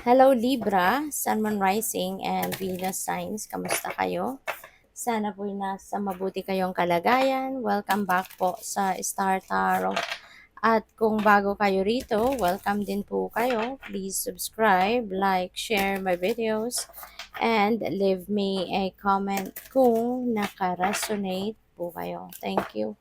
Hello Libra, Sun, Moon Rising, and Venus Signs. Kamusta kayo? Sana po'y nasa mabuti kayong kalagayan. Welcome back po sa Star Tarot. At kung bago kayo rito, welcome din po kayo. Please subscribe, like, share my videos, and leave me a comment kung naka-resonate po kayo. Thank you.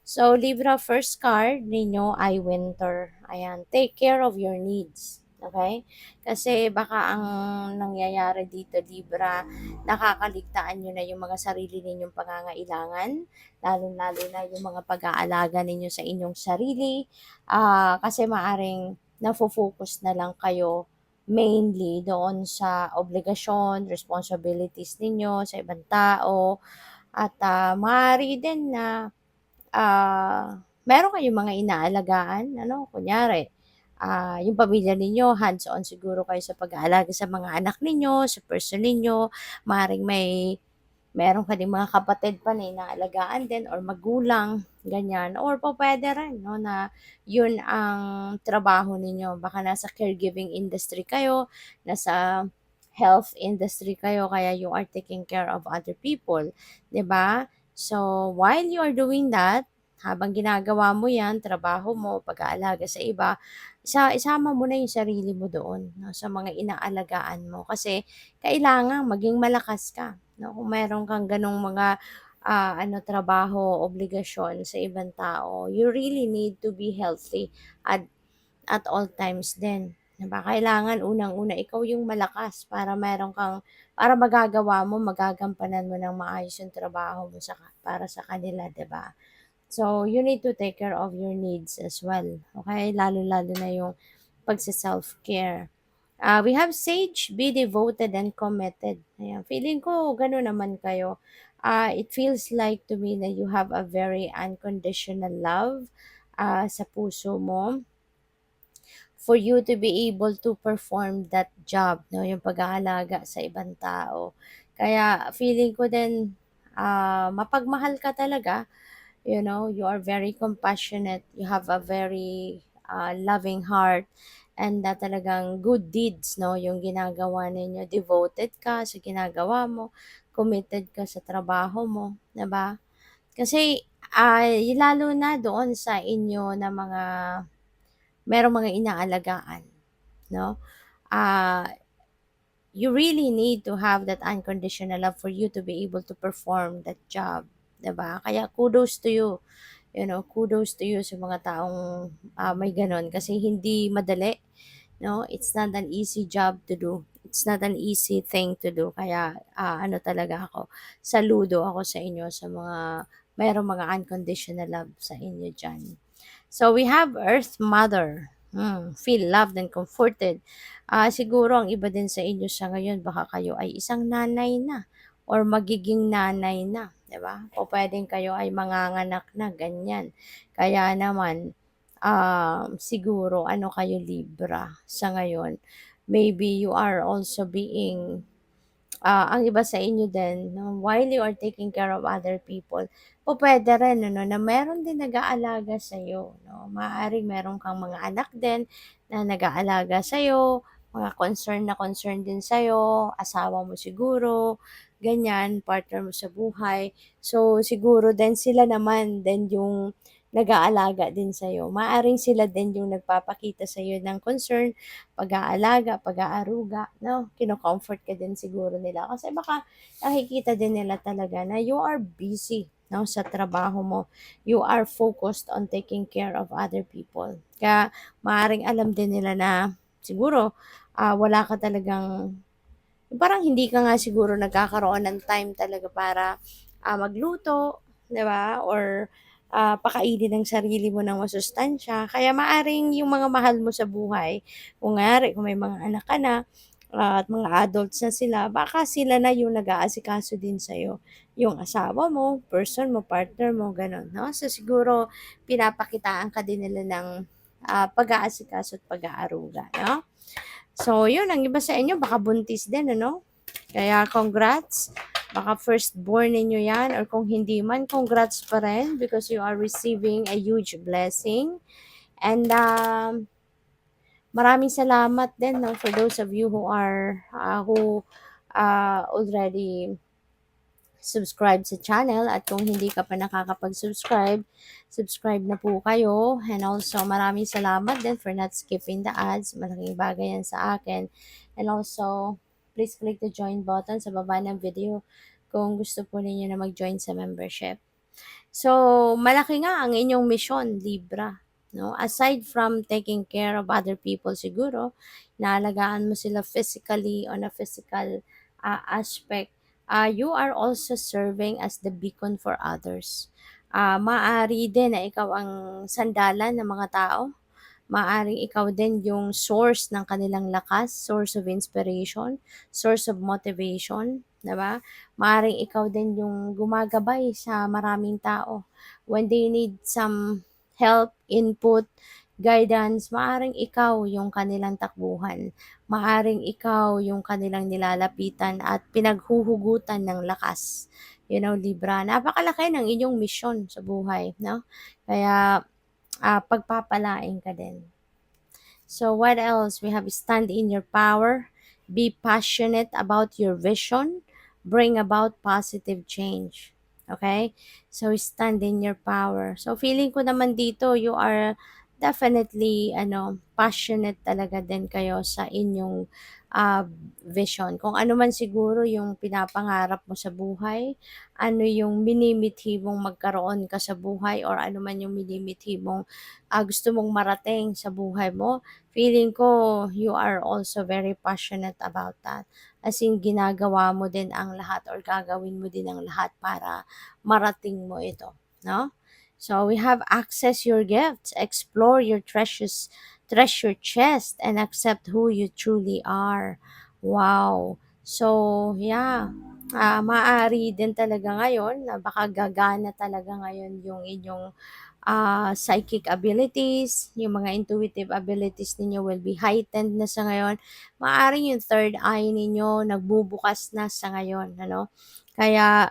So, Libra, first card ninyo ay Winter. Ayan, take care of your needs. Okay? Kasi baka ang nangyayari dito, Libra, nakakaligtaan nyo na yung mga sarili ninyong pangangailangan, lalo-lalo na yung mga pag-aalaga ninyo sa inyong sarili, kasi maaring nafo-focus na lang kayo mainly doon sa obligasyon, responsibilities ninyo sa ibang tao, at maaari din na meron kayong mga inaalagaan, ano, kunyari, yung pamilya ninyo, hands-on siguro kayo sa pag-aalaga sa mga anak ninyo, sa person ninyo, maaaring meron ka ding mga kapatid pa na inaalagaan din or magulang, ganyan. Or po pwede rin, no, na yun ang trabaho ninyo. Baka nasa caregiving industry kayo, nasa health industry kayo, kaya you are taking care of other people, 'di ba? So, while you are doing that, habang ginagawa mo yan, trabaho mo, pag-aalaga sa iba, isama mo na yung sarili mo doon, no, sa mga inaalagaan mo. Kasi, kailangan maging malakas ka. No? Kung meron kang ganong mga trabaho, obligasyon sa ibang tao, you really need to be healthy at, at all times din. Diba? Kailangan unang-una ikaw yung malakas para magagawa mo, magagampanan mo ng maayos yung trabaho mo para sa kanila, 'di ba? So, you need to take care of your needs as well. Okay? Lalo-lalo na yung pagsa-self-care. We have Sage, be devoted and committed. Ayan. Feeling ko, gano'n naman kayo. It feels like to me that you have a very unconditional love sa puso mo for you to be able to perform that job, no? Yung pag-aalaga sa ibang tao. Kaya feeling ko din, mapagmahal ka talaga. You know, you are very compassionate, you have a very loving heart, and talagang good deeds, no, yung ginagawa ninyo. Devoted ka sa ginagawa mo, committed ka sa trabaho mo, 'di ba? Kasi lalo na doon sa inyo na merong mga inaalagaan, no? Ah, you really need to have that unconditional love for you to be able to perform that job, 'di ba? Kaya kudos to you. You know, kudos to you sa mga taong may ganon kasi hindi madali, no? It's not an easy job to do. It's not an easy thing to do. Kaya talaga ako, saludo ako sa inyo sa mga mayroong mga unconditional love sa inyo dyan. So we have Earth Mother. Feel loved and comforted. Siguro ang iba din sa inyo sa ngayon, baka kayo ay isang nanay na or magiging nanay na, 'di ba? O pwedeng kayo ay manganganak na, ganyan. Kaya naman, siguro ano kayo Libra sa ngayon. Maybe you are also being ang iba sa inyo din, no, while you are taking care of other people, pupuwede rin ano, na meron din nag-aalaga sa'yo, 'no. Maaaring meron kang mga anak din na nag-aalaga sa'yo, mga concern din sa'yo, asawa mo siguro, ganyan, partner mo sa buhay. So, siguro din sila naman din yung nag-aalaga din sa'yo. Maaaring sila din yung nagpapakita sa'yo ng concern, pag-aalaga, pag-aaruga, 'no? Kino-comfort ka din siguro nila kasi baka nakikita din nila talaga na you are busy, 'no, sa trabaho mo. You are focused on taking care of other people. Kaya maaaring alam din nila na siguro, wala ka talagang parang hindi ka nga siguro nagkakaroon ng time talaga para, magluto, 'di ba, or pakainin ang sarili mo ng masustansya. Kaya maaring yung mga mahal mo sa buhay, kung may mga anak ka na, at mga adults na sila, baka sila na yung nag-aasikaso din sa'yo. Yung asawa mo, person mo, partner mo, gano'n, 'no? So, siguro pinapakitaan ka din nila ng, pag-aasikaso at pag-aaruga, 'no? So, yun, ang iba sa inyo baka buntis din, ano? Kaya congrats. Baka firstborn ninyo yan or kung hindi man, congrats pa rin because you are receiving a huge blessing. And Maraming salamat din, 'no, for those of you who already subscribe sa channel, at kung hindi ka pa nakakapag-subscribe, subscribe na po kayo. And also, maraming salamat din for not skipping the ads. Malaking bagay yan sa akin. And also, please click the join button sa baba ng video kung gusto po ninyo na mag-join sa membership. So, malaki nga ang inyong mission, Libra. No? Aside from taking care of other people siguro, naalagaan mo sila physically on a physical aspect, you are also serving as the beacon for others. Maaari din na ikaw ang sandalan ng mga tao. Maaring ikaw din yung source ng kanilang lakas, source of inspiration, source of motivation, 'di ba? Maaring ikaw din yung gumagabay sa maraming tao when they need some help, input, guidance. Maaring ikaw yung kanilang takbuhan. Maaring ikaw yung kanilang nilalapitan at pinaghuhugutan ng lakas. Libra, napakalaki ng inyong mission sa buhay, no? Kaya pagpapalain ka din. So what else? We have stand in your power, be passionate about your vision, bring about positive change. Okay? So stand in your power. So feeling ko naman dito, you are definitely passionate talaga din kayo sa inyong uh, vision. Kung ano man siguro yung pinapangarap mo sa buhay, ano yung minimithi mong magkaroon ka sa buhay, or ano man yung minimithi mong gusto mong marating sa buhay mo, feeling ko you are also very passionate about that. As in, ginagawa mo din ang lahat, or gagawin mo din ang lahat para marating mo ito, no? So we have access your gifts, explore your treasure chest, and accept who you truly are. Wow. So, yeah. Maaari din talaga ngayon na baka gagana talaga ngayon yung inyong psychic abilities, yung mga intuitive abilities ninyo will be heightened na sa ngayon. Maaaring yung third eye ninyo nagbubukas na sa ngayon, ano? Kaya,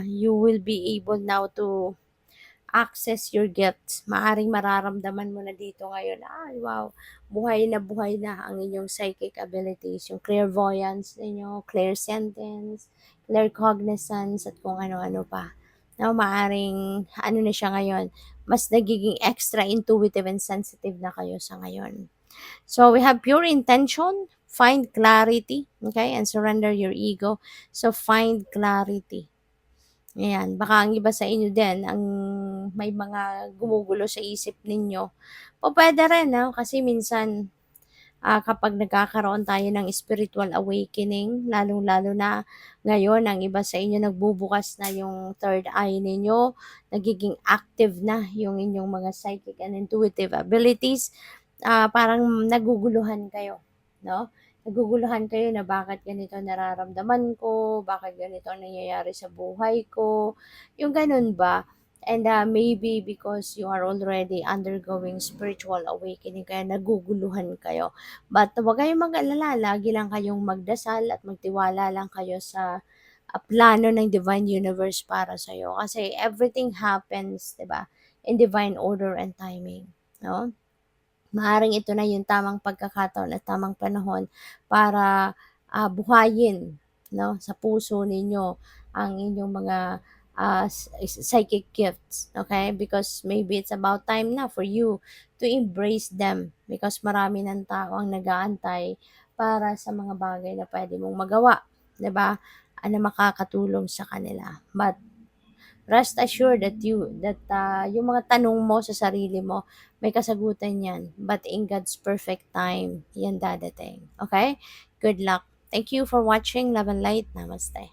you will be able now to access your gifts. Maaring mararamdaman mo na dito ngayon, ay wow, buhay na ang inyong psychic abilities, yung clairvoyance ninyo, clairsentience, claircognizance, at kung ano-ano pa. No, maaring na siya ngayon, mas nagiging extra intuitive and sensitive na kayo sa ngayon. So we have pure intention, find clarity, okay, and surrender your ego. So find clarity. Ayan, baka ang iba sa inyo din ang may mga gumugulo sa isip ninyo. Pupuwede rin 'no, kasi minsan, kapag nagkakaroon tayo ng spiritual awakening, lalong-lalo na ngayon ang iba sa inyo nagbubukas na yung third eye ninyo, nagiging active na yung inyong mga psychic and intuitive abilities, parang naguguluhan kayo, 'no? Naguguluhan kayo na bakit ganito nararamdaman ko, bakit ganito ang nangyayari sa buhay ko, yung gano'n ba. And maybe because you are already undergoing spiritual awakening kaya naguguluhan kayo. But huwag kayong mag-alala, lagi lang kayong magdasal at magtiwala lang kayo sa plano ng divine universe para sa'yo. Kasi everything happens, 'di ba, in divine order and timing, no? Maaaring ito na yung tamang pagkakataon at tamang panahon para buhayin, no, sa puso ninyo ang inyong mga psychic gifts, okay? Because maybe it's about time na for you to embrace them, because marami ng tao ang nag-aantay para sa mga bagay na pwede mong magawa, 'di ba? Na makakatulong sa kanila. But rest assured that yung mga tanong mo sa sarili mo, may kasagutan yan. But in God's perfect time, yan dadating. Okay? Good luck. Thank you for watching. Love and light. Namaste.